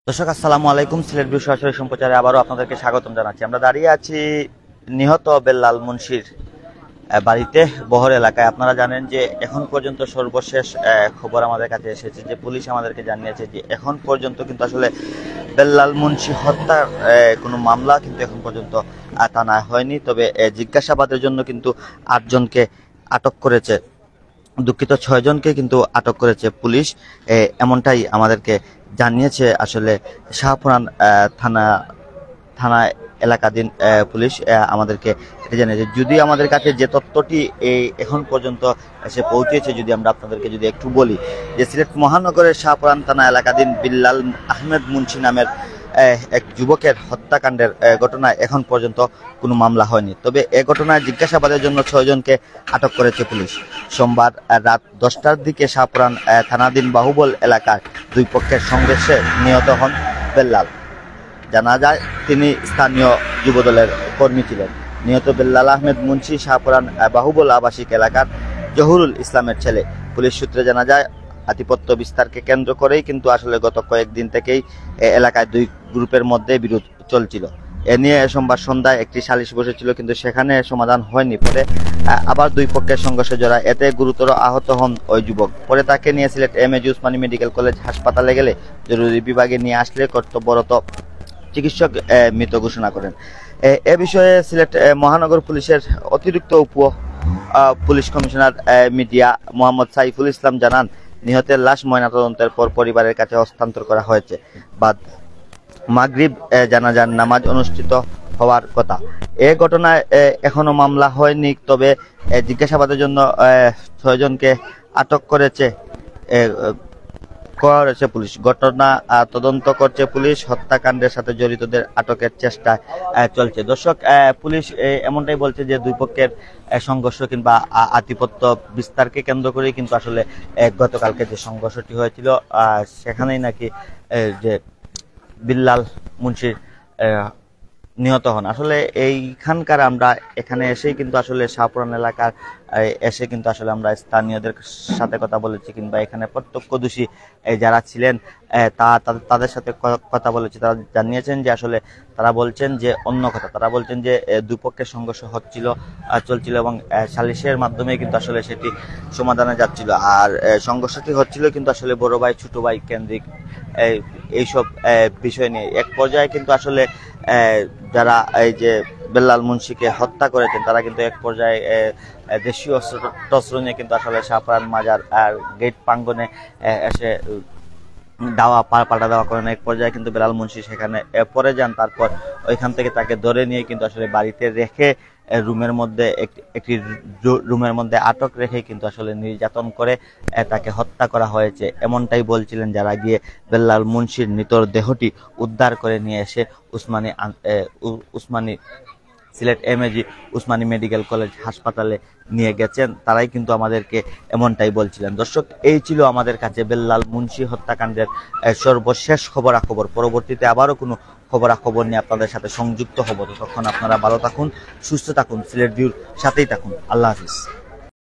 দর্শক আসসালামু আলাইকুম। সিলেট ভিউ সরাসরি সম্প্রচারে আবারও আপনাদেরকে স্বাগতম জানাচ্ছি। আমরা দাঁড়িয়ে আছি নিহত বেল্লাল মুন্সির বাড়িতে, বহর এলাকায়। আপনারা জানেন যে এখন পর্যন্ত সর্বশেষ খবর আমাদের কাছে এসেছে যে পুলিশ আমাদেরকে জানিয়েছে যে এখন পর্যন্ত কিন্তু আসলে বেল্লাল মুন্সি হত্যার কোনো মামলা কিন্তু এখন পর্যন্ত থানায় হয়নি। তবে জিজ্ঞাসাবাদের জন্য কিন্তু 8 জনকে আটক করেছে, দুঃখিত 6 জনকে কিন্তু আটক করেছে পুলিশ, এমনটাই আমাদেরকে জানিয়েছে আসলে শাহপুরান থানা এলাকাধীন পুলিশ আমাদেরকে এটা জানিয়েছে। যদি আমাদের কাছে যে তথ্যটি এখন পর্যন্ত এসে পৌঁছেছে, যদি আমরা আপনাদেরকে যদি একটু বলি, যে সিলেট মহানগরের শাহপুরান থানা এলাকাধীন বিল্লাল আহমেদ মুন্সি নামের এক যুবকের হত্যাকাণ্ডের ঘটনায় এখন পর্যন্ত কোনো মামলা হয়নি। তবে এ ঘটনায় জিজ্ঞাসাবাদের জন্য 6 জনকে আটক করেছে পুলিশ। সোমবার রাত 10টার দিকে শাহপুরান থানাধীন বাহুবল এলাকার দুই পক্ষের সংঘর্ষে নিহত হন বেল্লাল। জানা যায় তিনি স্থানীয় যুবদলের কর্মী ছিলেন। নিহত বেল্লাল আহমেদ মুন্সি শাহপুরান বাহুবল আবাসিক এলাকার জহুরুল ইসলামের ছেলে। পুলিশ সূত্রে জানা যায় আধিপত্য বিস্তারকে কেন্দ্র করেই কিন্তু আসলে গত কয়েকদিন থেকেই এলাকায় দুই গ্রুপের মধ্যে বিরোধ চলছিল। এ নিয়ে সোমবার সন্ধ্যায় একটি সালিশ বসেছিল, কিন্তু সেখানে সমাধান হয়নি। পরে আবার দুই পক্ষের সংঘর্ষে জড়ায়, এতে গুরুতর আহত হন ওই যুবক। পরে তাকে নিয়ে Sylhet MAG Usmani medical college হাসপাতালে গেলে জরুরি বিভাগে নিয়ে আসলে কর্তব্যরত চিকিৎসক মৃত ঘোষণা করেন। এ বিষয়ে সিলেট মহানগর পুলিশের অতিরিক্ত police commissioner media Mohammad Saiful Islam জানান, নিহতের লাশ ময়নাতদন্তের পর পরিবারের কাছে হস্তান্তর করা হয়েছে। বাদ মাগরিব জানাজার নামাজ অনুষ্ঠিত হওয়ার কথা। এ ঘটনায় এখনো মামলা হয়নি, তবে জিজ্ঞাসাবাদের জন্য 6 জনকে আটক করেছে পুলিশ। ঘটনা তদন্ত করছে পুলিশ। হত্যাকাণ্ডের সাথে জড়িতদের আটকের চেষ্টা চলছে। দর্শক, পুলিশ এমনটাই বলছে যে দুই পক্ষের সংঘর্ষ কিংবা আধিপত্য বিস্তারকে কেন্দ্র করেই কিন্তু আসলে গতকালকে যে সংঘর্ষটি হয়েছিল সেখানেই নাকি যে বিল্লাল মুন্সির নিহত হন। আসলে এইখানকার আমরা এখানে এসেই কিন্তু আসলে শাহপুরান এলাকার এসে কিন্তু আসলে আমরা স্থানীয়দের সাথে কথা বলেছি, কিংবা এখানে প্রত্যক্ষদর্শী যারা ছিলেন তাদের সাথে কথা বলেছি। তারা জানিয়েছেন যে আসলে তারা বলছেন যে অন্য কথা। তারা বলছেন যে দুপক্ষের সংঘর্ষ চলছিল এবং সালিশের মাধ্যমে কিন্তু আসলে সেটি সমাধানে যাচ্ছিল। আর সংঘর্ষটি হচ্ছিল কিন্তু আসলে বড় ভাই ছোট ভাই কেন্দ্রিক এইসব বিষয় নিয়ে। এক পর্যায়ে কিন্তু আসলে যারা এই যে বেল্লাল মুন্সিকে হত্যা করেছেন তারা কিন্তু এক পর্যায়ে দেশীয় অস্ত্র নিয়ে কিন্তু আসলে শাহপুরান মাজার আর গেট প্রাঙ্গনে এসে পাল্টা দেওয়া করেন। এক পর্যায়ে কিন্তু বেল্লাল মুন্সি সেখানে পড়ে যান। তারপর ওইখান থেকে তাকে ধরে নিয়ে কিন্তু আসলে বাড়িতে রেখে একটি রুমের মধ্যে আটক রেখে কিন্তু আসলে নির্যাতন করে তাকে হত্যা করা হয়েছে, এমনটাই বলছিলেন যারা গিয়ে বেল্লাল মুন্সির মৃতর দেহটি উদ্ধার করে নিয়ে এসে Usmani Sylhet MAG Usmani medical college হাসপাতালে নিয়ে গেছেন। তারাই কিন্তু আমাদেরকে এমনটাই বলছিলেন। দর্শক, এই ছিল আমাদের কাছে বেল্লাল মুন্সি হত্যাকাণ্ডের সর্বশেষ খবরাখবর। পরবর্তীতে আবারও কোনো খবরাখবর নিয়ে আপনাদের সাথে সংযুক্ত হব। তখন আপনারা ভালো থাকুন, সুস্থ থাকুন, সিলেট ভিউর সাথেই থাকুন। আল্লাহ হাফিজ।